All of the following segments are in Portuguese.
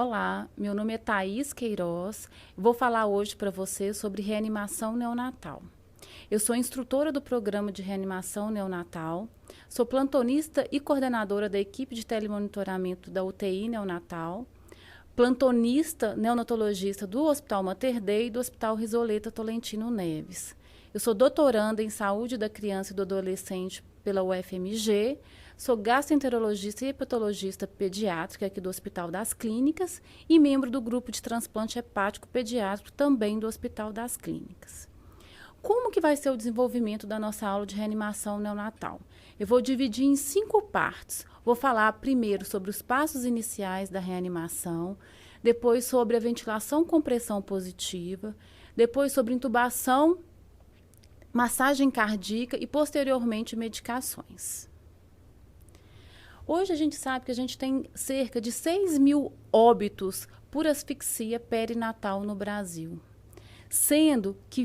Olá, meu nome é Thaís Queiroz. Vou falar hoje para você sobre reanimação neonatal. Eu sou instrutora do programa de reanimação neonatal, sou plantonista e coordenadora da equipe de telemonitoramento da UTI neonatal, plantonista neonatologista do Hospital Mater Dei e do Hospital Risoleta Tolentino Neves. Eu sou doutoranda em saúde da criança e do adolescente pela UFMG, sou gastroenterologista e hepatologista pediátrica aqui do Hospital das Clínicas e membro do grupo de transplante hepático pediátrico também do Hospital das Clínicas. Como que vai ser o desenvolvimento da nossa aula de reanimação neonatal? Eu vou dividir em 5 partes. Vou falar primeiro sobre os passos iniciais da reanimação, depois sobre a ventilação com pressão positiva, depois sobre intubação, massagem cardíaca e, posteriormente, medicações. Hoje a gente sabe que a gente tem cerca de 6.000 óbitos por asfixia perinatal no Brasil, sendo que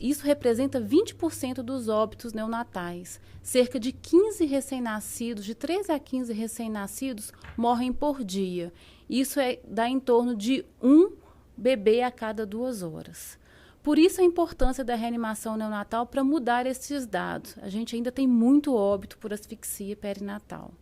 isso representa 20% dos óbitos neonatais. Cerca de 15 recém-nascidos, de 13 a 15 recém-nascidos, morrem por dia. Isso dá em torno de um bebê a cada 2 horas. Por isso a importância da reanimação neonatal para mudar esses dados. A gente ainda tem muito óbito por asfixia perinatal.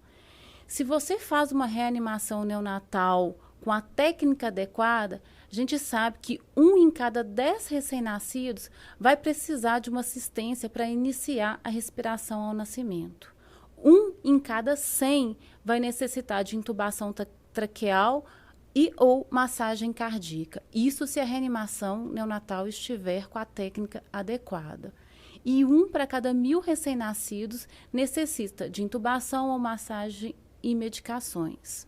Se você faz uma reanimação neonatal com a técnica adequada, a gente sabe que 1 em cada 10 recém-nascidos vai precisar de uma assistência para iniciar a respiração ao nascimento. 1 em cada 100 vai necessitar de intubação traqueal e ou massagem cardíaca. Isso se a reanimação neonatal estiver com a técnica adequada. E 1 para cada 1.000 recém-nascidos necessita de intubação ou massagem e medicações.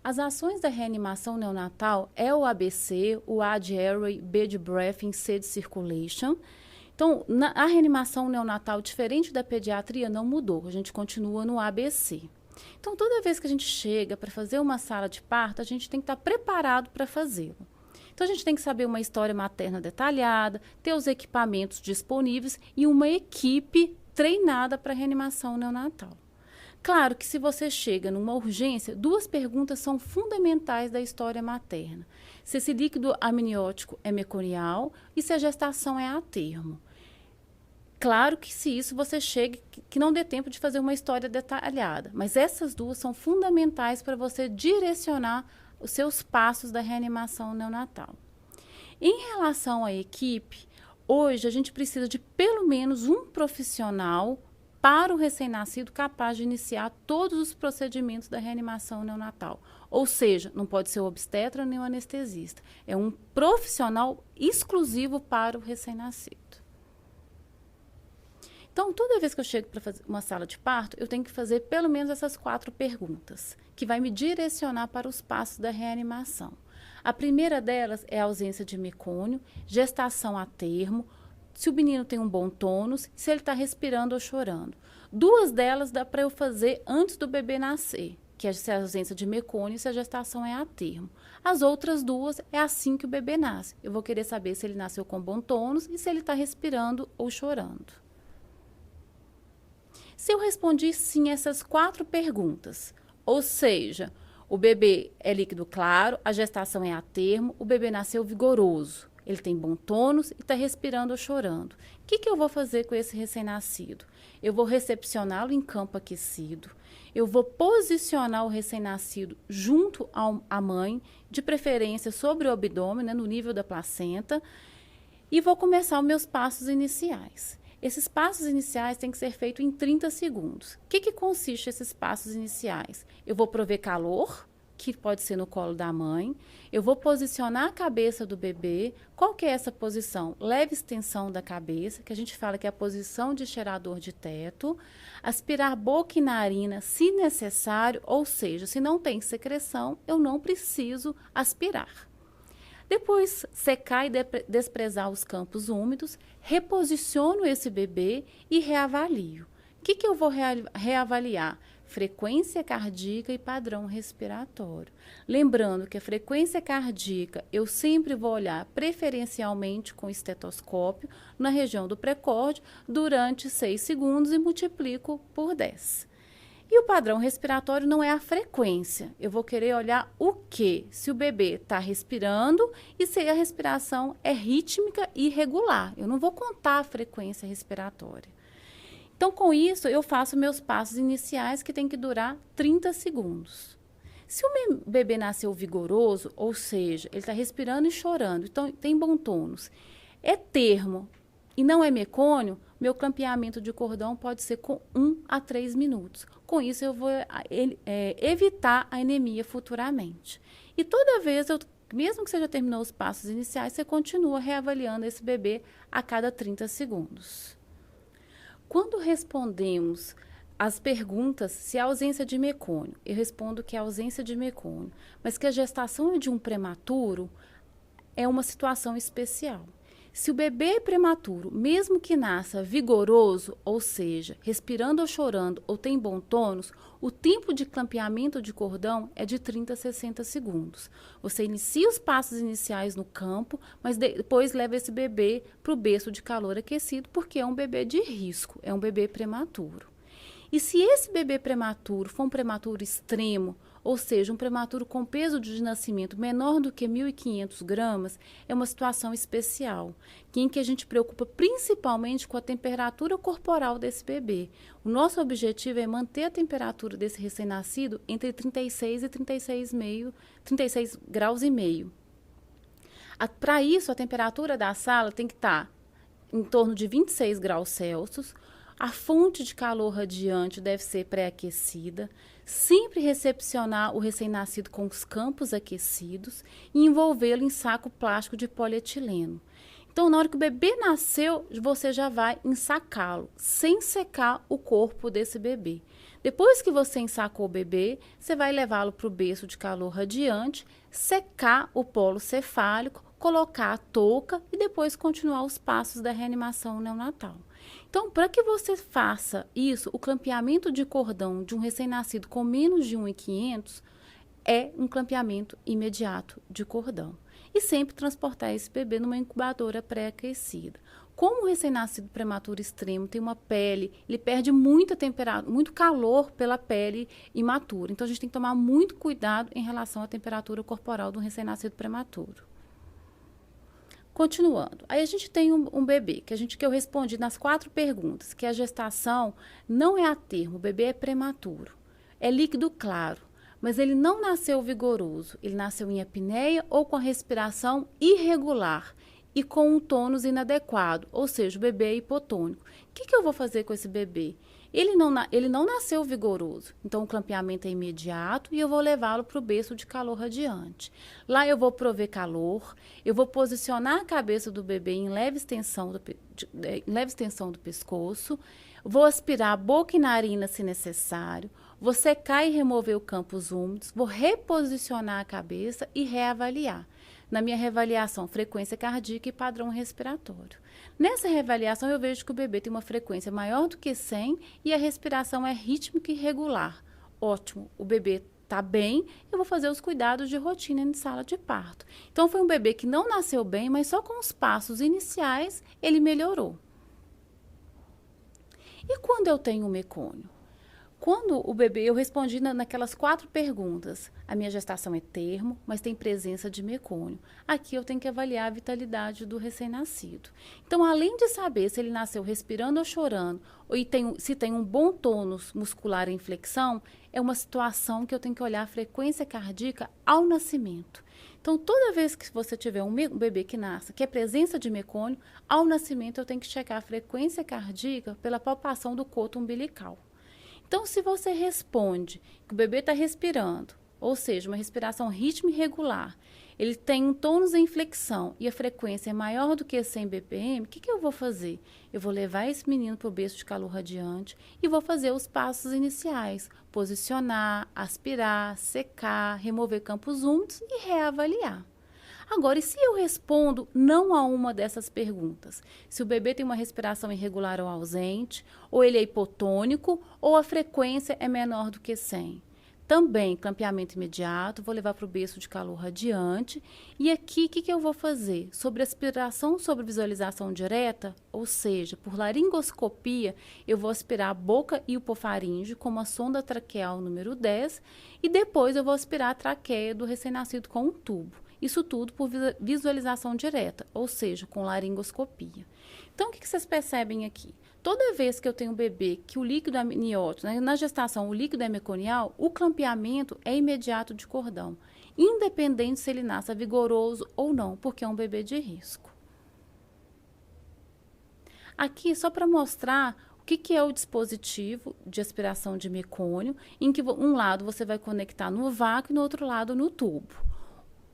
As ações da reanimação neonatal é o ABC, o A de Airway, B de Breathing, C de Circulation. Então, a reanimação neonatal, diferente da pediatria, não mudou. A gente continua no ABC. Então, toda vez que a gente chega para fazer uma sala de parto, a gente tem que estar preparado para fazê-lo. Então, a gente tem que saber uma história materna detalhada, ter os equipamentos disponíveis e uma equipe treinada para reanimação neonatal. Claro que se você chega numa urgência, 2 perguntas são fundamentais da história materna. Se esse líquido amniótico é meconial e se a gestação é a termo. Claro que se isso você chega, que não dê tempo de fazer uma história detalhada, mas essas 2 são fundamentais para você direcionar os seus passos da reanimação neonatal. Em relação à equipe, hoje a gente precisa de pelo menos um profissional para o recém-nascido capaz de iniciar todos os procedimentos da reanimação neonatal. Ou seja, não pode ser o obstetra nem o anestesista. É um profissional exclusivo para o recém-nascido. Então, toda vez que eu chego para fazer uma sala de parto, eu tenho que fazer pelo menos essas 4 perguntas, que vai me direcionar para os passos da reanimação. A primeira delas é a ausência de mecônio, gestação a termo, se o menino tem um bom tônus, se ele está respirando ou chorando. 2 delas dá para eu fazer antes do bebê nascer, que é a ausência de mecônio e se a gestação é a termo. As outras 2 é assim que o bebê nasce. Eu vou querer saber se ele nasceu com bom tônus e se ele está respirando ou chorando. Se eu respondi sim a essas 4 perguntas, ou seja, o bebê é líquido claro, a gestação é a termo, o bebê nasceu vigoroso, ele tem bom tônus e está respirando ou chorando. O que eu vou fazer com esse recém-nascido? Eu vou recepcioná-lo em campo aquecido, eu vou posicionar o recém-nascido junto à mãe, de preferência sobre o abdômen, né, no nível da placenta, e vou começar os meus passos iniciais. Esses passos iniciais têm que ser feitos em 30 segundos. O que consiste esses passos iniciais? Eu vou prover calor, que pode ser no colo da mãe. Eu vou posicionar a cabeça do bebê. Qual que é essa posição? Leve extensão da cabeça, que a gente fala que é a posição de cheirador de teto. Aspirar boca e narina, se necessário, ou seja, se não tem secreção, eu não preciso aspirar. Depois, secar e desprezar os campos úmidos, reposiciono esse bebê e reavalio. O que eu vou reavaliar? Frequência cardíaca e padrão respiratório. Lembrando que a frequência cardíaca eu sempre vou olhar preferencialmente com estetoscópio na região do pré-córdio durante 6 segundos e multiplico por 10. E o padrão respiratório não é a frequência. Eu vou querer olhar o quê? Se o bebê está respirando e se a respiração é rítmica e regular. Eu não vou contar a frequência respiratória. Então, com isso, eu faço meus passos iniciais que tem que durar 30 segundos. Se o bebê nasceu vigoroso, ou seja, ele está respirando e chorando, então tem bom tônus, é termo e não é mecônio, meu clampeamento de cordão pode ser com 1 a 3 minutos. Com isso, eu vou evitar a anemia futuramente. E toda vez, mesmo que você já terminou os passos iniciais, você continua reavaliando esse bebê a cada 30 segundos. Quando respondemos as perguntas se há ausência de mecônio, eu respondo que é ausência de mecônio, mas que a gestação de um prematuro é uma situação especial. Se o bebê é prematuro, mesmo que nasça vigoroso, ou seja, respirando ou chorando ou tem bom tônus, o tempo de clampeamento de cordão é de 30 a 60 segundos. Você inicia os passos iniciais no campo, mas depois leva esse bebê para o berço de calor aquecido, porque é um bebê de risco, é um bebê prematuro. E se esse bebê prematuro for um prematuro extremo, ou seja, um prematuro com peso de nascimento menor do que 1.500 gramas, é uma situação especial, em que a gente preocupa principalmente com a temperatura corporal desse bebê. O nosso objetivo é manter a temperatura desse recém-nascido entre 36 e 36 graus e meio. Para isso, a temperatura da sala tem que estar em torno de 26 graus Celsius. A fonte de calor radiante deve ser pré-aquecida, sempre recepcionar o recém-nascido com os campos aquecidos e envolvê-lo em saco plástico de polietileno. Então, na hora que o bebê nasceu, você já vai ensacá-lo, sem secar o corpo desse bebê. Depois que você ensacou o bebê, você vai levá-lo para o berço de calor radiante, secar o polo cefálico, colocar a touca e depois continuar os passos da reanimação neonatal. Então, para que você faça isso, o clampeamento de cordão de um recém-nascido com menos de 1.500 é um clampeamento imediato de cordão. E sempre transportar esse bebê numa incubadora pré-aquecida. Como o recém-nascido prematuro extremo tem uma pele, ele perde muita temperatura, muito calor pela pele imatura. Então, a gente tem que tomar muito cuidado em relação à temperatura corporal do recém-nascido prematuro. Continuando, aí a gente tem um bebê, que eu respondi nas 4 perguntas, que a gestação não é a termo, o bebê é prematuro, é líquido claro, mas ele não nasceu vigoroso, ele nasceu em apneia ou com a respiração irregular e com um tônus inadequado, ou seja, o bebê é hipotônico. O que eu vou fazer com esse bebê? Ele não nasceu vigoroso, então o clampeamento é imediato e eu vou levá-lo para o berço de calor radiante. Lá eu vou prover calor, eu vou posicionar a cabeça do bebê em leve extensão do pescoço, vou aspirar a boca e narina se necessário, vou secar e remover os campos úmidos, vou reposicionar a cabeça e reavaliar. Na minha reavaliação, frequência cardíaca e padrão respiratório. Nessa reavaliação, eu vejo que o bebê tem uma frequência maior do que 100 e a respiração é rítmica e regular. Ótimo, o bebê está bem, eu vou fazer os cuidados de rotina em sala de parto. Então, foi um bebê que não nasceu bem, mas só com os passos iniciais ele melhorou. E quando eu tenho mecônio? Quando o bebê, eu respondi naquelas 4 perguntas. A minha gestação é termo, mas tem presença de mecônio. Aqui eu tenho que avaliar a vitalidade do recém-nascido. Então, além de saber se ele nasceu respirando ou chorando, se tem um bom tônus muscular em flexão, é uma situação que eu tenho que olhar a frequência cardíaca ao nascimento. Então, toda vez que você tiver um bebê que nasça, que é presença de mecônio, ao nascimento eu tenho que checar a frequência cardíaca pela palpação do coto umbilical. Então, se você responde que o bebê está respirando, ou seja, uma respiração ritmo irregular, ele tem um tônus em flexão e a frequência é maior do que 100 BPM, o que eu vou fazer? Eu vou levar esse menino para o berço de calor radiante e vou fazer os passos iniciais, posicionar, aspirar, secar, remover campos úmidos e reavaliar. Agora, e se eu respondo não a uma dessas perguntas? Se o bebê tem uma respiração irregular ou ausente, ou ele é hipotônico, ou a frequência é menor do que 100? Também, clampeamento imediato, vou levar para o berço de calor radiante. E aqui, o que eu vou fazer? Sobre aspiração, sobre visualização direta, ou seja, por laringoscopia, eu vou aspirar a boca e o hipofaringe com uma sonda traqueal número 10 e depois eu vou aspirar a traqueia do recém-nascido com um tubo. Isso tudo por visualização direta, ou seja, com laringoscopia. Então, o que vocês percebem aqui? Toda vez que eu tenho um bebê que o líquido amniótico, na gestação o líquido é meconial, o clampeamento é imediato de cordão, independente se ele nasça vigoroso ou não, porque é um bebê de risco. Aqui, só para mostrar o que é o dispositivo de aspiração de mecônio, em que um lado você vai conectar no vácuo e no outro lado no tubo.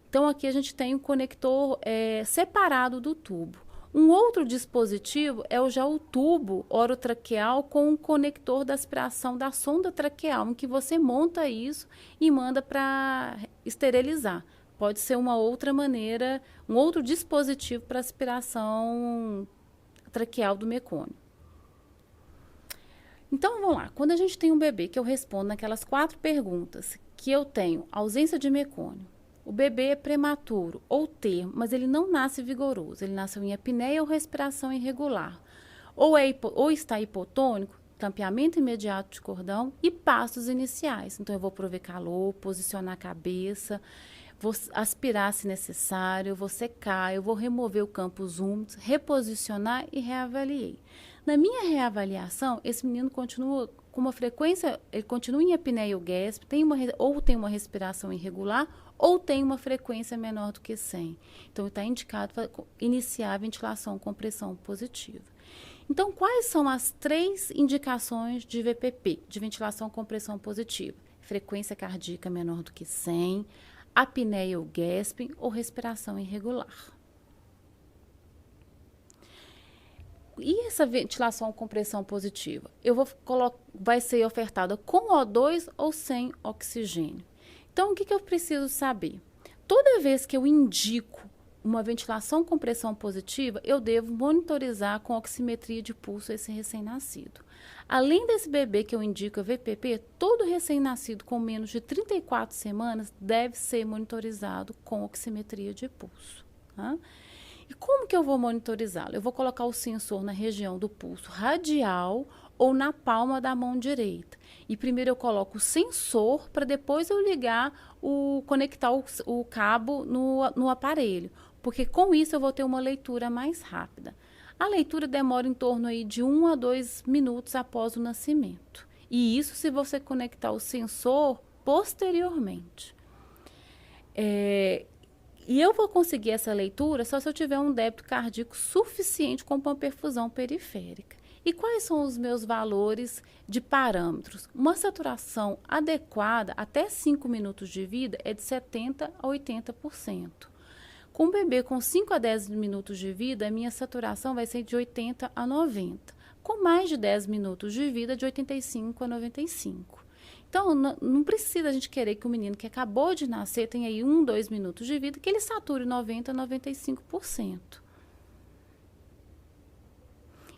Então, aqui a gente tem um conector separado do tubo. Um outro dispositivo é já o tubo orotraqueal com um conector da aspiração da sonda traqueal, em que você monta isso e manda para esterilizar. Pode ser uma outra maneira, um outro dispositivo para aspiração traqueal do mecônio. Então, vamos lá. Quando a gente tem um bebê que eu respondo naquelas 4 perguntas, que eu tenho ausência de mecônio, o bebê é prematuro ou termo, mas ele não nasce vigoroso. Ele nasceu em apneia ou respiração irregular. Ou está hipotônico, clampeamento imediato de cordão e passos iniciais. Então, eu vou prover calor, posicionar a cabeça, vou aspirar se necessário, vou secar, eu vou remover o campos úmidos, reposicionar e reavaliei. Na minha reavaliação, esse menino continua com uma frequência, ele continua em apneia ou gasp, ou tem uma respiração irregular, ou tem uma frequência menor do que 100. Então, está indicado para iniciar a ventilação com pressão positiva. Então, quais são as 3 indicações de VPP, de ventilação com pressão positiva? Frequência cardíaca menor do que 100, apneia ou gasping ou respiração irregular. E essa ventilação com pressão positiva? Vai ser ofertada com O2 ou sem oxigênio? Então, o que eu preciso saber? Toda vez que eu indico uma ventilação com pressão positiva, eu devo monitorizar com oximetria de pulso esse recém-nascido. Além desse bebê que eu indico a VPP, todo recém-nascido com menos de 34 semanas deve ser monitorizado com oximetria de pulso. Tá? E como que eu vou monitorizá-lo? Eu vou colocar o sensor na região do pulso radial ou na palma da mão direita. E primeiro eu coloco o sensor para depois eu conectar o cabo no aparelho. Porque com isso eu vou ter uma leitura mais rápida. A leitura demora em torno aí de 1 a 2 minutos após o nascimento. E isso se você conectar o sensor posteriormente. E eu vou conseguir essa leitura só se eu tiver um débito cardíaco suficiente com uma perfusão periférica. E quais são os meus valores de parâmetros? Uma saturação adequada até 5 minutos de vida é de 70% a 80%. Com um bebê com 5 a 10 minutos de vida, a minha saturação vai ser de 80% a 90%. Com mais de 10 minutos de vida, de 85% a 95%. Então, não precisa a gente querer que o menino que acabou de nascer tenha aí 1, 2 minutos de vida, que ele sature 90% a 95%.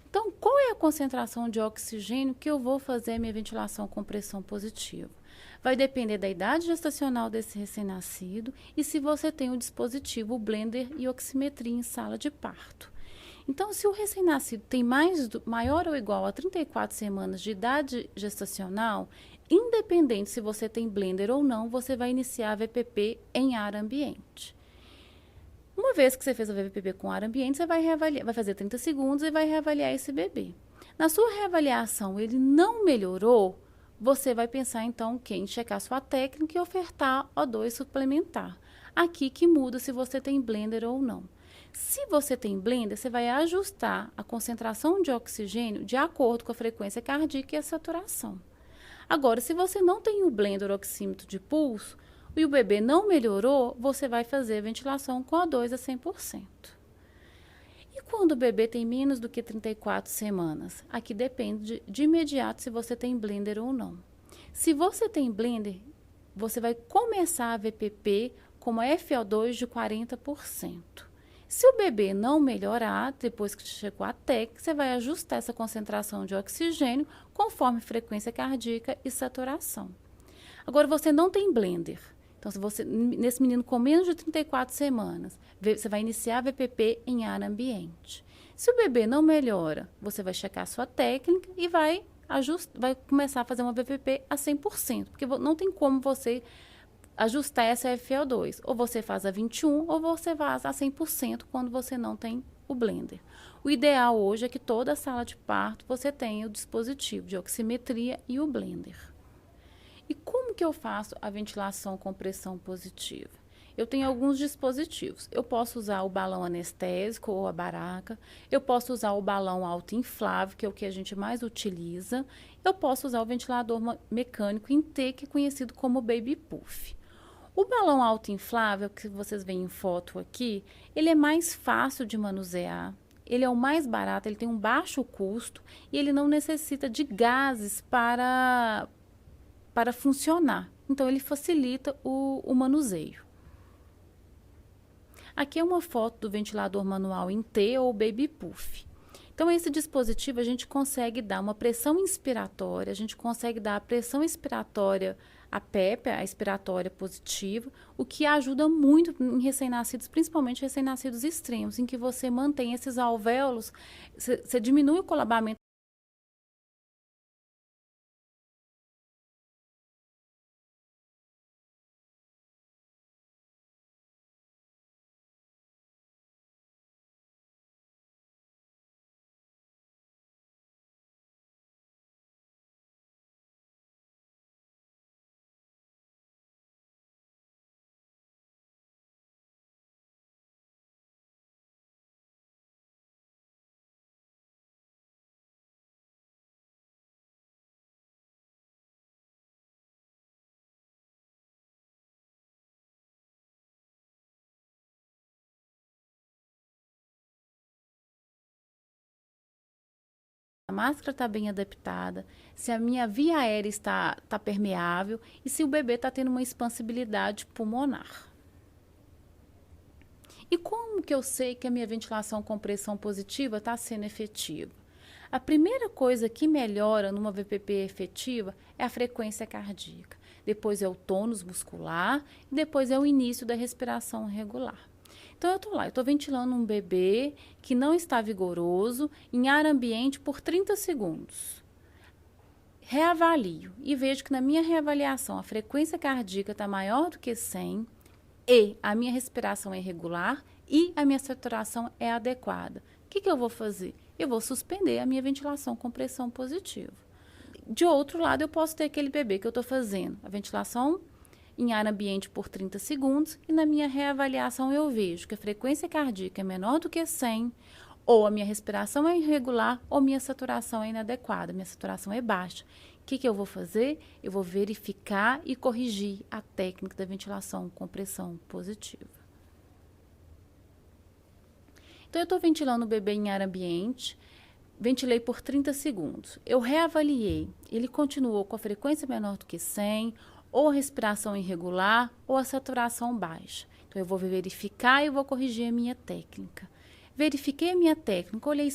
Então, qual é a concentração de oxigênio que eu vou fazer a minha ventilação com pressão positiva? Vai depender da idade gestacional desse recém-nascido e se você tem o dispositivo, o blender e oximetria em sala de parto. Então, se o recém-nascido tem maior ou igual a 34 semanas de idade gestacional, independente se você tem blender ou não, você vai iniciar a VPP em ar ambiente. Uma vez que você fez a VPP com ar ambiente, você vai fazer 30 segundos e vai reavaliar esse bebê. Na sua reavaliação, ele não melhorou, você vai pensar então em checar sua técnica e ofertar O2 suplementar. Aqui que muda se você tem blender ou não. Se você tem blender, você vai ajustar a concentração de oxigênio de acordo com a frequência cardíaca e a saturação. Agora, se você não tem o blender oxímetro de pulso e o bebê não melhorou, você vai fazer a ventilação com O2 a 100%. E quando o bebê tem menos do que 34 semanas? Aqui depende de imediato se você tem blender ou não. Se você tem blender, você vai começar a VPP com uma FO2 de 40%. Se o bebê não melhorar, depois que chegou a TEC, você vai ajustar essa concentração de oxigênio conforme frequência cardíaca e saturação. Agora, você não tem blender. Então, se você, nesse menino com menos de 34 semanas, você vai iniciar a VPP em ar ambiente. Se o bebê não melhora, você vai checar a sua técnica e vai começar a fazer uma VPP a 100%, porque não tem como você ajustar essa FiO2. Ou você faz a 21, ou você faz a 100% quando você não tem o blender. O ideal hoje é que toda sala de parto você tenha o dispositivo de oximetria e o blender. E como que eu faço a ventilação com pressão positiva? Eu tenho alguns dispositivos. Eu posso usar o balão anestésico ou a baraca. Eu posso usar o balão autoinflável, que é o que a gente mais utiliza. Eu posso usar o ventilador mecânico em T, que é conhecido como Baby Puff. O balão autoinflável, que vocês veem em foto aqui, ele é mais fácil de manusear. Ele é o mais barato, ele tem um baixo custo e ele não necessita de gases para funcionar. Então, ele facilita o manuseio. Aqui é uma foto do ventilador manual em T ou Baby Puff. Então, esse dispositivo a gente consegue dar uma pressão inspiratória, a gente consegue dar a pressão inspiratória, a PEP, a expiratória positiva, o que ajuda muito em recém-nascidos, principalmente recém-nascidos extremos, em que você mantém esses alvéolos, você diminui o colabamento. A máscara está bem adaptada, se a minha via aérea está permeável e se o bebê está tendo uma expansibilidade pulmonar. E como que eu sei que a minha ventilação com pressão positiva está sendo efetiva? A primeira coisa que melhora numa VPP efetiva é a frequência cardíaca. Depois é o tônus muscular e depois é o início da respiração regular. Então, eu estou lá, eu estou ventilando um bebê que não está vigoroso em ar ambiente por 30 segundos. Reavalio e vejo que na minha reavaliação a frequência cardíaca está maior do que 100 e a minha respiração é regular e a minha saturação é adequada. O que eu vou fazer? Eu vou suspender a minha ventilação com pressão positiva. De outro lado, eu posso ter aquele bebê que eu estou fazendo a ventilação em ar ambiente por 30 segundos e na minha reavaliação eu vejo que a frequência cardíaca é menor do que 100, ou a minha respiração é irregular, ou minha saturação é inadequada, minha saturação é baixa. O que eu vou fazer? Eu vou verificar e corrigir a técnica da ventilação com pressão positiva. Então, eu estou ventilando o bebê em ar ambiente, ventilei por 30 segundos. Eu reavaliei, ele continuou com a frequência menor do que 100, ou a respiração irregular, ou a saturação baixa. Então, eu vou verificar e vou corrigir a minha técnica. Verifiquei a minha técnica, olhei a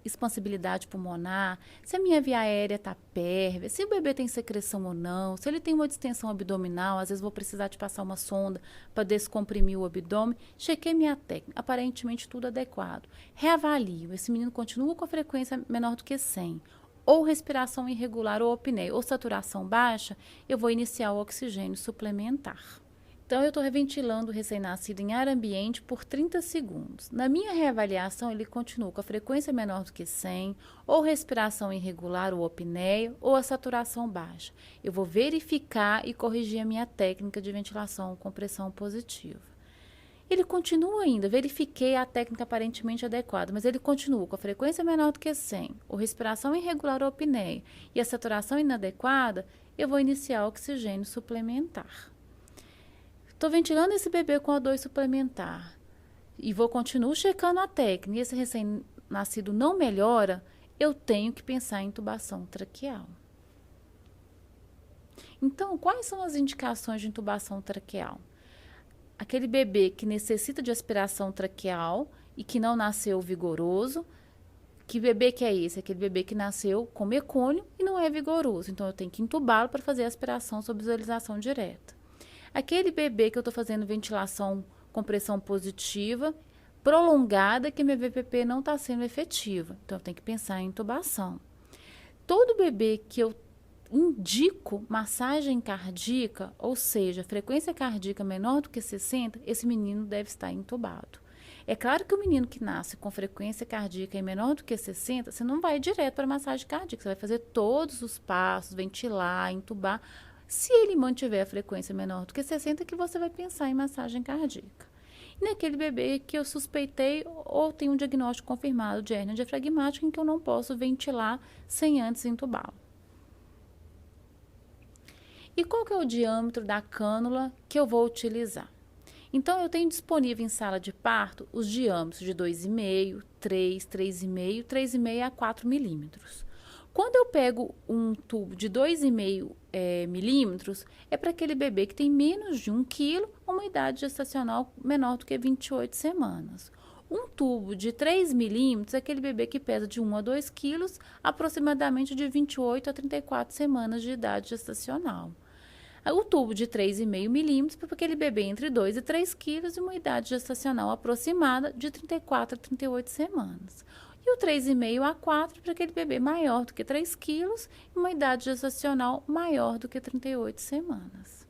expansibilidade pulmonar, se a minha via aérea está pérvia, se o bebê tem secreção ou não, se ele tem uma distensão abdominal, às vezes vou precisar de passar uma sonda para descomprimir o abdômen. Chequei minha técnica, aparentemente tudo adequado. Reavalio, esse menino continua com a frequência menor do que 100, ou respiração irregular ou apneia, ou saturação baixa, eu vou iniciar o oxigênio suplementar. Então, eu estou reventilando o recém-nascido em ar ambiente por 30 segundos. Na minha reavaliação, ele continua com a frequência menor do que 100, ou respiração irregular ou apneia, ou a saturação baixa. Eu vou verificar e corrigir a minha técnica de ventilação com pressão positiva. Ele continua ainda, verifiquei a técnica aparentemente adequada, mas ele continua com a frequência menor do que 100, ou respiração irregular ou apneia, e a saturação inadequada, eu vou iniciar o oxigênio suplementar. Estou ventilando esse bebê com O2 suplementar e vou continuar checando a técnica. E esse recém-nascido não melhora, eu tenho que pensar em intubação traqueal. Então, quais são as indicações de intubação traqueal? Aquele bebê que necessita de aspiração traqueal e que não nasceu vigoroso, Que bebê que é esse? Aquele bebê que nasceu com mecônio e não é vigoroso. Então, eu tenho que entubá-lo para fazer aspiração sob visualização direta. Aquele bebê que eu estou fazendo ventilação com pressão positiva, prolongada, que minha VPP não está sendo efetiva. Então, eu tenho que pensar em intubação. Todo bebê que eu indico massagem cardíaca, ou seja, frequência cardíaca menor do que 60, esse menino deve estar intubado. É claro que o menino que nasce com frequência cardíaca menor do que 60, você não vai direto para massagem cardíaca, você vai fazer todos os passos, ventilar, intubar. Se ele mantiver a frequência menor do que 60, que você vai pensar em massagem cardíaca. E naquele bebê que eu suspeitei ou tem um diagnóstico confirmado de hérnia diafragmática em que eu não posso ventilar sem antes intubá-lo. E qual que é o diâmetro da cânula que eu vou utilizar? Então, eu tenho disponível em sala de parto os diâmetros de 2,5, 3, 3,5, 3,5 a 4 milímetros. Quando eu pego um tubo de 2,5 milímetros, é para aquele bebê que tem menos de 1 quilo, uma idade gestacional menor do que 28 semanas. Um tubo de 3 milímetros é aquele bebê que pesa de 1 a 2 quilos, aproximadamente de 28 a 34 semanas de idade gestacional. O tubo de 3,5 milímetros para aquele bebê entre 2 e 3 quilos e uma idade gestacional aproximada de 34 a 38 semanas. E o 3,5 a 4 para aquele bebê maior do que 3 quilos e uma idade gestacional maior do que 38 semanas.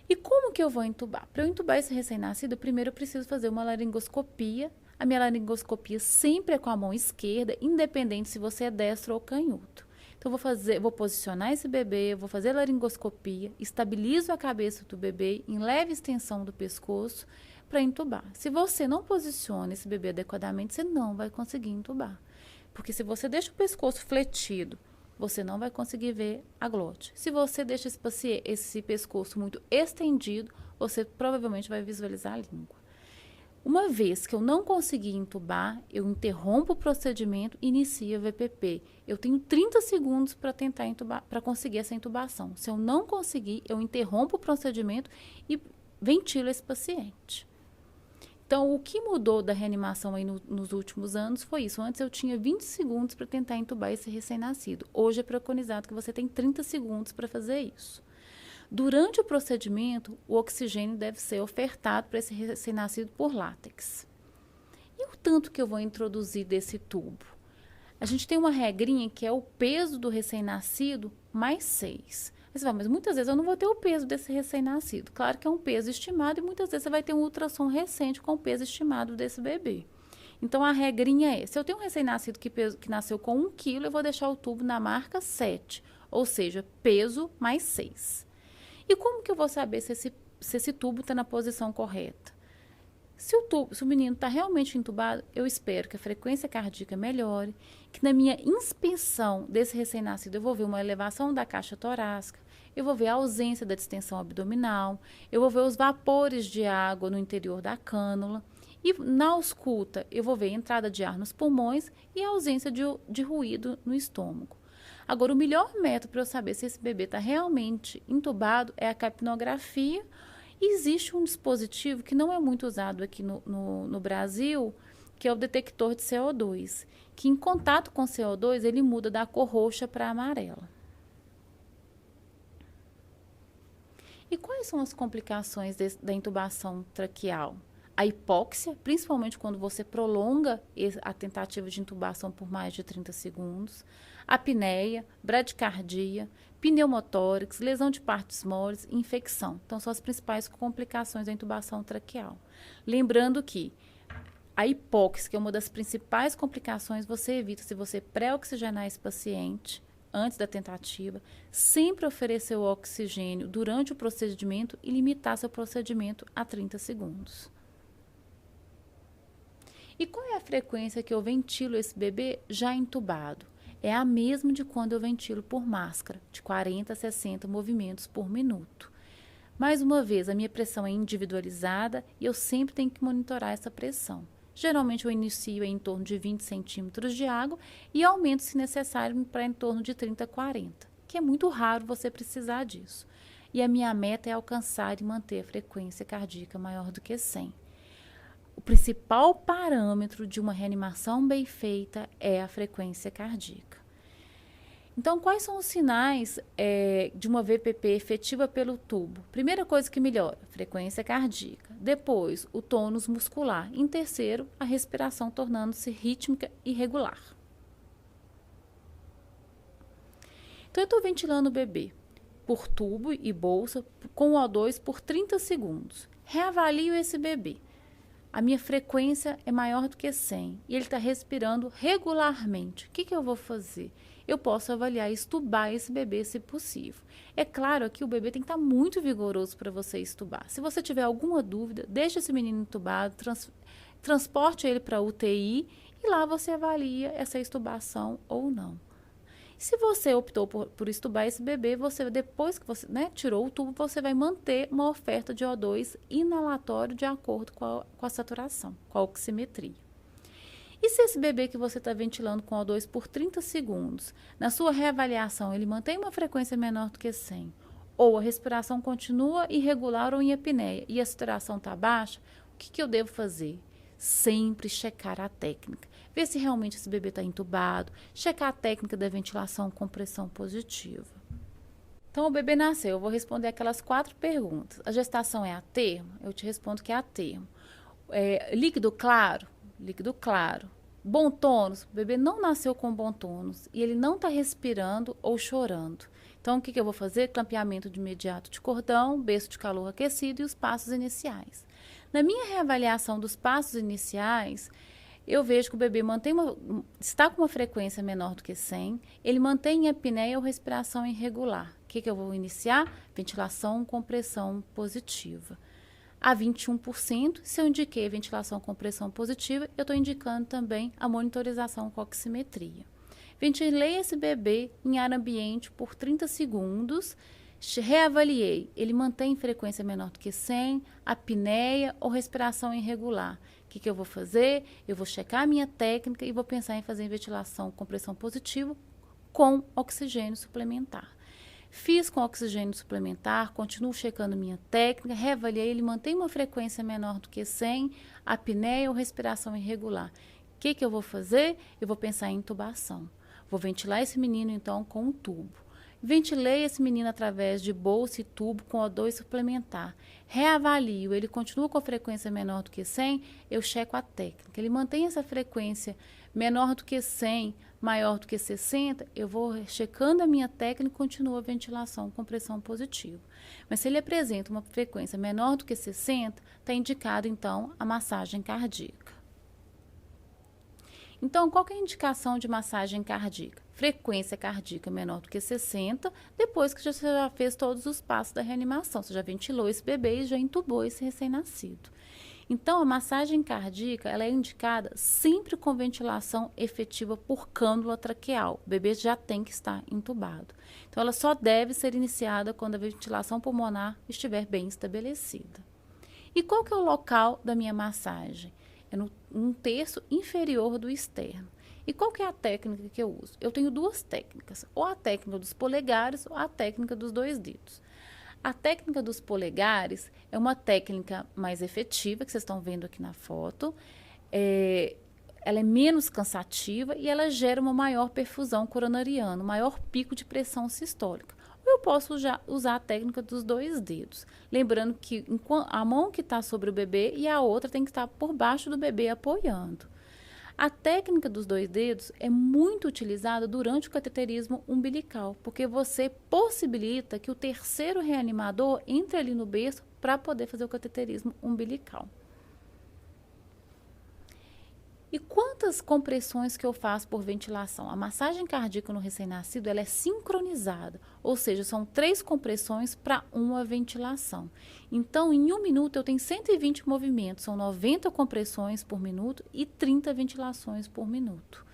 E como que eu vou entubar? Para eu entubar esse recém-nascido, primeiro eu preciso fazer uma laringoscopia. A minha laringoscopia sempre é com a mão esquerda, independente se você é destro ou canhoto. Então, vou posicionar esse bebê, vou fazer laringoscopia, estabilizo a cabeça do bebê em leve extensão do pescoço para entubar. Se você não posiciona esse bebê adequadamente, você não vai conseguir entubar. Porque se você deixa o pescoço fletido, você não vai conseguir ver a glote. Se você deixa esse pescoço muito estendido, você provavelmente vai visualizar a língua. Uma vez que eu não conseguir entubar, eu interrompo o procedimento e inicio a VPP. Eu tenho 30 segundos para tentar entubar, para conseguir essa intubação. Se eu não conseguir, eu interrompo o procedimento e ventilo esse paciente. Então, o que mudou da reanimação aí nos últimos anos foi isso. Antes eu tinha 20 segundos para tentar entubar esse recém-nascido. Hoje é preconizado que você tem 30 segundos para fazer isso. Durante o procedimento, o oxigênio deve ser ofertado para esse recém-nascido por látex. E o tanto que eu vou introduzir desse tubo? A gente tem uma regrinha que é o peso do recém-nascido mais 6. Mas muitas vezes eu não vou ter o peso desse recém-nascido. Claro que é um peso estimado e muitas vezes você vai ter um ultrassom recente com o peso estimado desse bebê. Então, a regrinha é, se eu tenho um recém-nascido que nasceu com 1 quilo, eu vou deixar o tubo na marca 7, ou seja, peso mais 6. E como que eu vou saber se esse tubo está na posição correta? Se o menino está realmente entubado, eu espero que a frequência cardíaca melhore, que na minha inspeção desse recém-nascido eu vou ver uma elevação da caixa torácica, eu vou ver a ausência da distensão abdominal, eu vou ver os vapores de água no interior da cânula, e na ausculta eu vou ver a entrada de ar nos pulmões e a ausência de ruído no estômago. Agora, o melhor método para eu saber se esse bebê está realmente entubado é a capnografia. E existe um dispositivo que não é muito usado aqui no Brasil, que é o detector de CO2, que em contato com CO2 ele muda da cor roxa para amarela. E quais são as complicações da intubação traqueal? A hipóxia, principalmente quando você prolonga a tentativa de intubação por mais de 30 segundos, apneia, bradicardia, pneumotórax, lesão de partes moles e infecção. Então, são as principais complicações da intubação traqueal. Lembrando que a hipóxia, que é uma das principais complicações, você evita se você pré-oxigenar esse paciente antes da tentativa, sempre oferecer o oxigênio durante o procedimento e limitar seu procedimento a 30 segundos. E qual é a frequência que eu ventilo esse bebê já entubado? É a mesma de quando eu ventilo por máscara, de 40 a 60 movimentos por minuto. Mais uma vez, a minha pressão é individualizada e eu sempre tenho que monitorar essa pressão. Geralmente eu inicio em torno de 20 centímetros de água e aumento se necessário para em torno de 30 a 40, que é muito raro você precisar disso. E a minha meta é alcançar e manter a frequência cardíaca maior do que 100. o principal parâmetro de uma reanimação bem feita é a frequência cardíaca. Então, quais são os sinais de uma VPP efetiva pelo tubo? Primeira coisa que melhora, frequência cardíaca. Depois, o tônus muscular. Em terceiro, a respiração tornando-se rítmica e regular. Então, eu estou ventilando o bebê por tubo e bolsa com O2 por 30 segundos. Reavalio esse bebê. A minha frequência é maior do que 100 e ele está respirando regularmente. O que eu vou fazer? Eu posso avaliar e estubar esse bebê se possível. É claro que o bebê tem que estar muito vigoroso para você estubar. Se você tiver alguma dúvida, deixe esse menino entubado, transporte ele para a UTI e lá você avalia essa estubação ou não. Se você optou por estubar esse bebê, depois que você tirou o tubo, você vai manter uma oferta de O2 inalatório de acordo com a saturação, com a oximetria. E se esse bebê que você está ventilando com O2 por 30 segundos, na sua reavaliação, ele mantém uma frequência menor do que 100, ou a respiração continua irregular ou em apneia, e a saturação está baixa, o que eu devo fazer? Sempre checar a técnica. Ver se realmente esse bebê está entubado, checar a técnica da ventilação com pressão positiva. Então, o bebê nasceu, eu vou responder aquelas 4 perguntas. A gestação é a termo? Eu te respondo que é a termo. Líquido claro? Líquido claro. Bom tônus? O bebê não nasceu com bom tônus e ele não está respirando ou chorando. Então, o que eu vou fazer? Clampeamento de imediato de cordão, berço de calor aquecido e os passos iniciais. Na minha reavaliação dos passos iniciais, eu vejo que o bebê está com uma frequência menor do que 100, ele mantém apneia ou respiração irregular. O que eu vou iniciar? Ventilação com pressão positiva. A 21%, se eu indiquei ventilação com pressão positiva, eu estou indicando também a monitorização com oximetria. Ventilei esse bebê em ar ambiente por 30 segundos, reavaliei, ele mantém frequência menor do que 100, apneia ou respiração irregular. O que eu vou fazer? Eu vou checar a minha técnica e vou pensar em fazer ventilação com pressão positiva com oxigênio suplementar. Fiz com oxigênio suplementar, continuo checando minha técnica, reavaliei, ele mantém uma frequência menor do que 100, apneia ou respiração irregular. O que eu vou fazer? Eu vou pensar em intubação. Vou ventilar esse menino, então, com um tubo. Ventilei esse menino através de bolsa e tubo com O2 suplementar. Reavalio, ele continua com a frequência menor do que 100, eu checo a técnica. Ele mantém essa frequência menor do que 100, maior do que 60, eu vou checando a minha técnica e continuo a ventilação com pressão positiva. Mas se ele apresenta uma frequência menor do que 60, está indicado, então, a massagem cardíaca. Então, qual que é a indicação de massagem cardíaca? Frequência cardíaca menor do que 60, depois que você já fez todos os passos da reanimação. Você já ventilou esse bebê e já entubou esse recém-nascido. Então, a massagem cardíaca ela é indicada sempre com ventilação efetiva por cânula traqueal. O bebê já tem que estar entubado. Então, ela só deve ser iniciada quando a ventilação pulmonar estiver bem estabelecida. E qual que é o local da minha massagem? É no 1/3 inferior do externo. E qual que é a técnica que eu uso? Eu tenho 2 técnicas, ou a técnica dos polegares ou a técnica dos 2 dedos. A técnica dos polegares é uma técnica mais efetiva, que vocês estão vendo aqui na foto. Ela é menos cansativa e ela gera uma maior perfusão coronariana, um maior pico de pressão sistólica. Ou eu posso usar a técnica dos 2 dedos. Lembrando que a mão que está sobre o bebê e a outra tem que estar por baixo do bebê apoiando. A técnica dos 2 dedos é muito utilizada durante o cateterismo umbilical, porque você possibilita que o terceiro reanimador entre ali no berço para poder fazer o cateterismo umbilical. E quantas compressões que eu faço por ventilação? A massagem cardíaca no recém-nascido ela é sincronizada, ou seja, são 3 compressões para uma ventilação. Então, em 1 minuto, eu tenho 120 movimentos, são 90 compressões por minuto e 30 ventilações por minuto.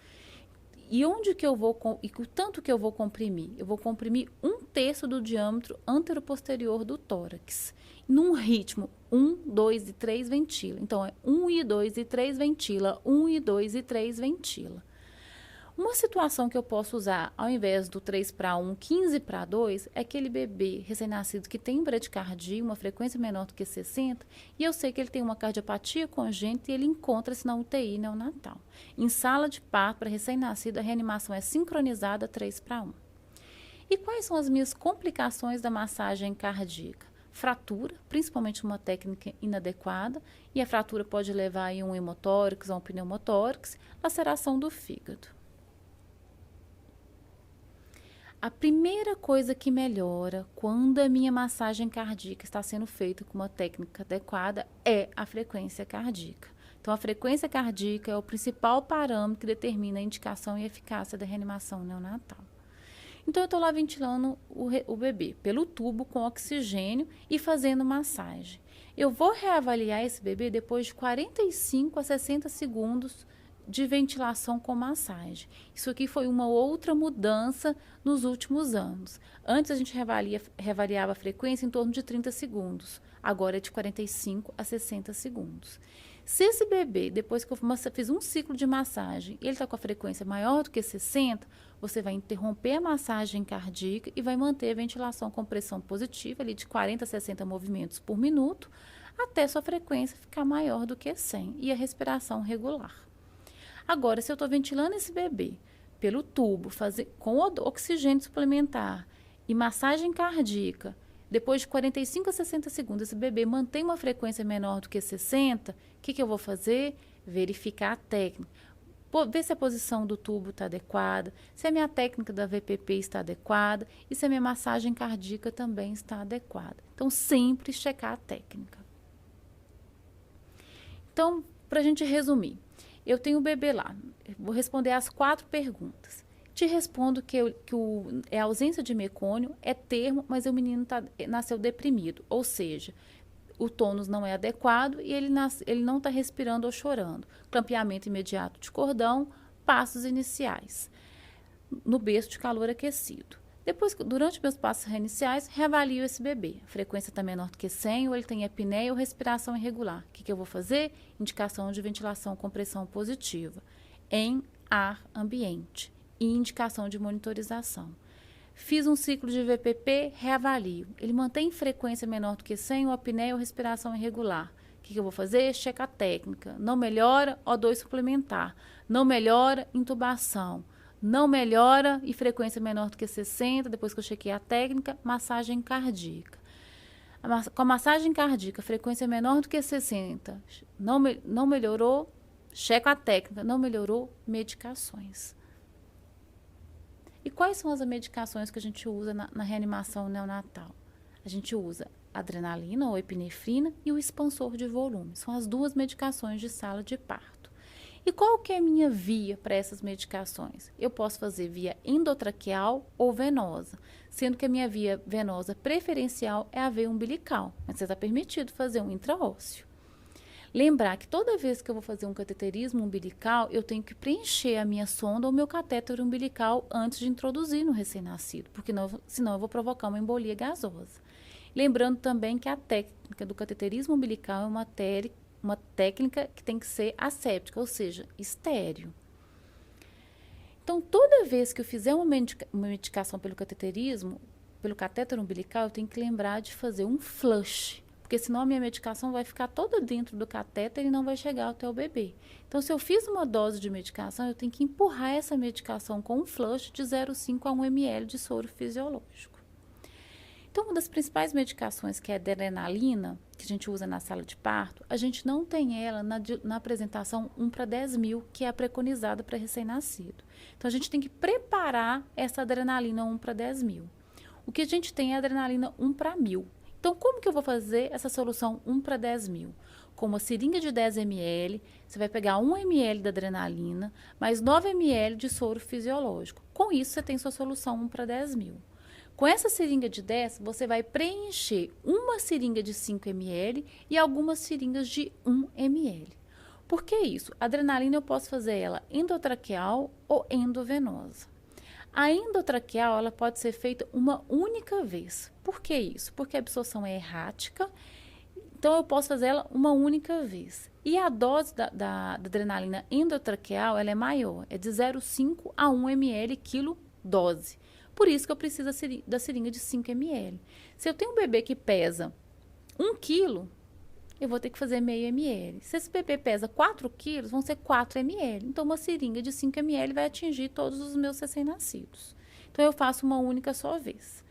E onde que eu vou, e o tanto que eu vou comprimir? Eu vou comprimir 1/3 do diâmetro anteroposterior do tórax, num ritmo 1, 2 e 3 ventila. Então, é 1 e 2 e 3 ventila, 1 e 2 e 3 ventila. Uma situação que eu posso usar, ao invés do 3:1, 15:2, é aquele bebê recém-nascido que tem bradicardia, uma frequência menor do que 60, e eu sei que ele tem uma cardiopatia congênita e ele encontra-se na UTI neonatal. Em sala de parto para recém-nascido, a reanimação é sincronizada 3:1. E quais são as minhas complicações da massagem cardíaca? Fratura, principalmente uma técnica inadequada, e a fratura pode levar a um hemotórax ou um pneumotórax, laceração do fígado. A primeira coisa que melhora quando a minha massagem cardíaca está sendo feita com uma técnica adequada é a frequência cardíaca. Então, a frequência cardíaca é o principal parâmetro que determina a indicação e eficácia da reanimação neonatal. Então, eu estou lá ventilando o bebê pelo tubo com oxigênio e fazendo massagem. Eu vou reavaliar esse bebê depois de 45 a 60 segundos de ventilação com massagem. Isso aqui foi uma outra mudança nos últimos anos. Antes a gente reavaliava a frequência em torno de 30 segundos. Agora é de 45 a 60 segundos. Se esse bebê, depois que eu fiz um ciclo de massagem, ele está com a frequência maior do que 60, você vai interromper a massagem cardíaca e vai manter a ventilação com pressão positiva, ali de 40 a 60 movimentos por minuto, até sua frequência ficar maior do que 100 e a respiração regular. Agora, se eu estou ventilando esse bebê pelo tubo, com oxigênio suplementar e massagem cardíaca, depois de 45 a 60 segundos, esse bebê mantém uma frequência menor do que 60, o que eu vou fazer? Verificar a técnica. Ver se a posição do tubo está adequada, se a minha técnica da VPP está adequada e se a minha massagem cardíaca também está adequada. Então, sempre checar a técnica. Então, para a gente resumir, eu tenho o bebê lá, vou responder as 4 perguntas. Te respondo que a ausência de mecônio é termo, mas o menino nasceu deprimido, ou seja, o tônus não é adequado e ele não está respirando ou chorando. Clampeamento imediato de cordão, passos iniciais, no berço de calor aquecido. Depois, durante meus passos iniciais, reavalio esse bebê. A frequência está menor do que 100, ou ele tem apneia ou respiração irregular. O que eu vou fazer? Indicação de ventilação com pressão positiva em ar ambiente e indicação de monitorização. Fiz um ciclo de VPP, reavalio. Ele mantém frequência menor do que 100, ou apneia ou respiração irregular. O que eu vou fazer? Checa a técnica. Não melhora, O2 suplementar. Não melhora, intubação. Não melhora e frequência menor do que 60, depois que eu chequei a técnica, massagem cardíaca. Com a massagem cardíaca, frequência menor do que 60, não melhorou, checa a técnica, não melhorou, medicações. E quais são as medicações que a gente usa na reanimação neonatal? A gente usa adrenalina ou epinefrina e o expansor de volume. São as 2 medicações de sala de parto. E qual que é a minha via para essas medicações? Eu posso fazer via endotraqueal ou venosa, sendo que a minha via venosa preferencial é a veia umbilical, mas você está permitido fazer um intraósseo. Lembrar que toda vez que eu vou fazer um cateterismo umbilical, eu tenho que preencher a minha sonda ou meu catéter umbilical antes de introduzir no recém-nascido, porque senão eu vou provocar uma embolia gasosa. Lembrando também que a técnica do cateterismo umbilical é uma técnica que tem que ser asséptica, ou seja, estéril. Então, toda vez que eu fizer uma medicação pelo cateterismo, pelo catéter umbilical, eu tenho que lembrar de fazer um flush, porque senão a minha medicação vai ficar toda dentro do catéter e não vai chegar até o bebê. Então, se eu fiz uma dose de medicação, eu tenho que empurrar essa medicação com um flush de 0,5 a 1 ml de soro fisiológico. Então, uma das principais medicações, que é a adrenalina, que a gente usa na sala de parto, a gente não tem ela na apresentação 1/10.000, que é a preconizada para recém-nascido. Então, a gente tem que preparar essa adrenalina 1/10.000. O que a gente tem é a adrenalina 1/1000. Então, como que eu vou fazer essa solução 1/10.000? Com uma seringa de 10 ml, você vai pegar 1 ml da adrenalina, mais 9 ml de soro fisiológico. Com isso, você tem sua solução 1/10.000. Com essa seringa de 10, você vai preencher uma seringa de 5 ml e algumas seringas de 1 ml. Por que isso? A adrenalina eu posso fazer ela endotraqueal ou endovenosa. A endotraqueal ela pode ser feita uma única vez. Por que isso? Porque a absorção é errática, Então, eu posso fazer ela uma única vez. E a dose da adrenalina endotraqueal, ela é maior, é de 0,5 a 1 ml quilo dose. Por isso que eu preciso da seringa de 5 ml. Se eu tenho um bebê que pesa 1 quilo, eu vou ter que fazer meio ml. Se esse bebê pesa 4 quilos, vão ser 4 ml. Então, uma seringa de 5 ml vai atingir todos os meus recém-nascidos. Então, eu faço uma única só vez.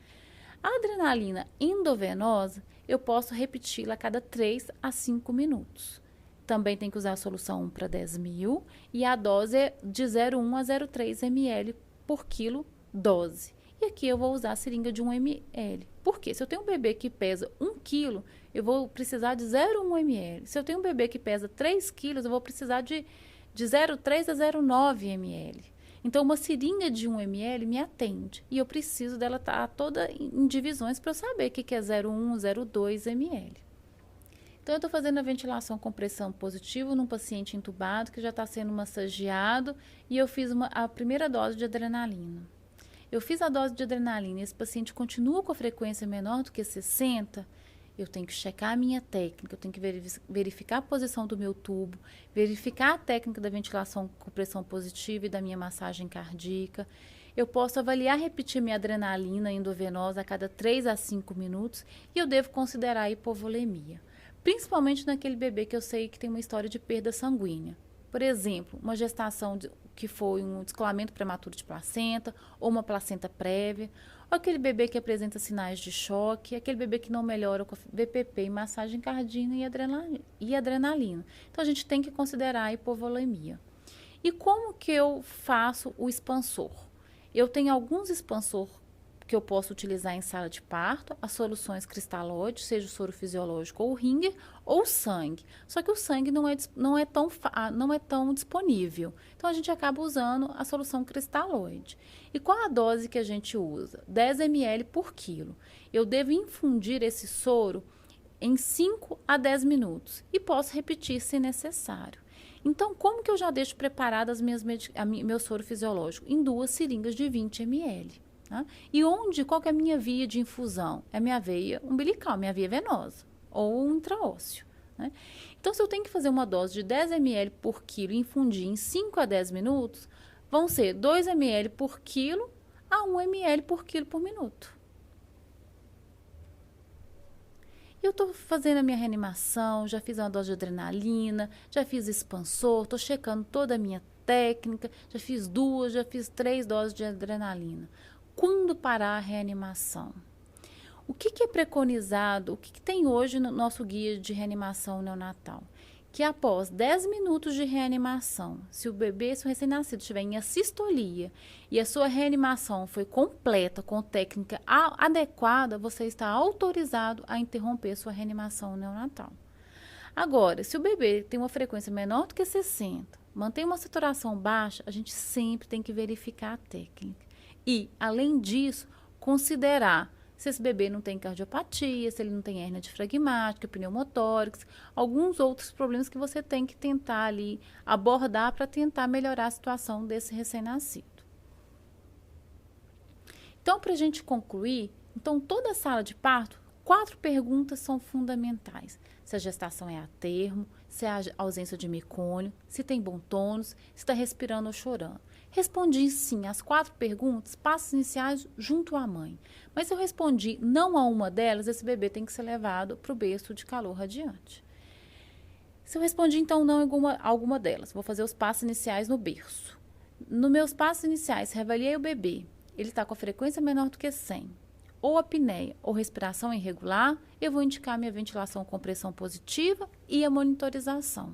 A adrenalina endovenosa, eu posso repeti-la a cada 3 a 5 minutos. Também tem que usar a solução 1 para 10 mil e a dose é de 0,1 a 0,3 ml por quilo dose. E aqui eu vou usar a seringa de 1 ml. Por quê? Se eu tenho um bebê que pesa 1 quilo, eu vou precisar de 0,1 ml. Se eu tenho um bebê que pesa 3 quilos, eu vou precisar de 0,3 a 0,9 ml. Então, uma seringa de 1 ml me atende. E eu preciso dela estar toda em divisões para eu saber o que é 0,1, 0,2 ml. Então, eu estou fazendo a ventilação com pressão positiva num paciente entubado que já está sendo massageado e eu fiz a primeira dose de adrenalina. Eu fiz a dose de adrenalina e esse paciente continua com a frequência menor do que 60, eu tenho que checar a minha técnica, eu tenho que verificar a posição do meu tubo, verificar a técnica da ventilação com pressão positiva e da minha massagem cardíaca. Eu posso avaliar e repetir minha adrenalina endovenosa a cada 3 a 5 minutos e eu devo considerar a hipovolemia, principalmente naquele bebê que eu sei que tem uma história de perda sanguínea. Por exemplo, uma gestação que foi um descolamento prematuro de placenta ou uma placenta prévia, ou aquele bebê que apresenta sinais de choque, aquele bebê que não melhora com VPP e massagem cardíaca e adrenalina. Então, a gente tem que considerar a hipovolemia. E como que eu faço o expansor? Eu tenho alguns expansores que eu posso utilizar em sala de parto, as soluções cristalóides, seja o soro fisiológico ou o Ringer, ou o sangue. Só que o sangue não é tão disponível. Então, a gente acaba usando a solução cristalóide. E qual a dose que a gente usa? 10 ml por quilo. Eu devo infundir esse soro em 5 a 10 minutos e posso repetir se necessário. Então, como que eu já deixo preparado meu soro fisiológico? Em 2 seringas de 20 ml. Tá? E qual que é a minha via de infusão? É a minha veia umbilical, minha via venosa ou intraósseo. Né? Então, se eu tenho que fazer uma dose de 10 ml por quilo e infundir em 5 a 10 minutos, vão ser 2 ml por quilo a 1 ml por quilo por minuto. Eu estou fazendo a minha reanimação, já fiz uma dose de adrenalina, já fiz expansor, estou checando toda a minha técnica, já fiz 2, já fiz 3 doses de adrenalina. Quando parar a reanimação? O que é preconizado, o que tem hoje no nosso guia de reanimação neonatal? Que após 10 minutos de reanimação, se o recém-nascido estiver em assistolia e a sua reanimação foi completa, com técnica adequada, você está autorizado a interromper sua reanimação neonatal. Agora, se o bebê tem uma frequência menor do que 60, mantém uma saturação baixa, a gente sempre tem que verificar a técnica. E, além disso, considerar se esse bebê não tem cardiopatia, se ele não tem hérnia diafragmática, pneumotórax, alguns outros problemas que você tem que tentar ali abordar para tentar melhorar a situação desse recém-nascido. Então, para a gente concluir, toda a sala de parto, 4 perguntas são fundamentais. Se a gestação é a termo, se há ausência de mecônio, se tem bom tônus, se está respirando ou chorando. Respondi sim às 4 perguntas, passos iniciais junto à mãe. Mas se eu respondi não a uma delas, esse bebê tem que ser levado para o berço de calor radiante. Se eu respondi então não a alguma delas, vou fazer os passos iniciais no berço. Nos meus passos iniciais, reavaliei o bebê, ele está com a frequência menor do que 100, ou apneia ou respiração irregular, eu vou indicar minha ventilação com pressão positiva e a monitorização.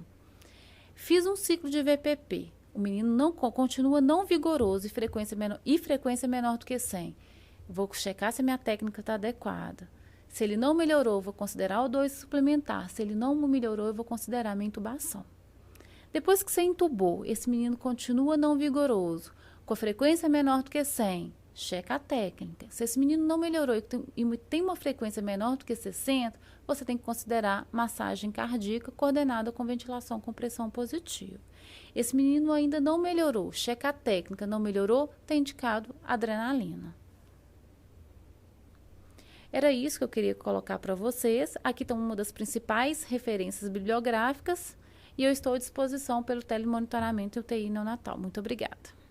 Fiz um ciclo de VPP. O menino continua não vigoroso e frequência menor do que 100. Vou checar se a minha técnica está adequada. Se ele não melhorou, vou considerar o O2 suplementar. Se ele não melhorou, eu vou considerar a minha intubação. Depois que você intubou, esse menino continua não vigoroso, com a frequência menor do que 100. Checa a técnica. Se esse menino não melhorou e tem uma frequência menor do que 60, você tem que considerar massagem cardíaca coordenada com ventilação com pressão positiva. Esse menino ainda não melhorou, checa a técnica, não melhorou, tem indicado adrenalina. Era isso que eu queria colocar para vocês. Aqui estão uma das principais referências bibliográficas e eu estou à disposição pelo telemonitoramento UTI neonatal. Muito obrigada.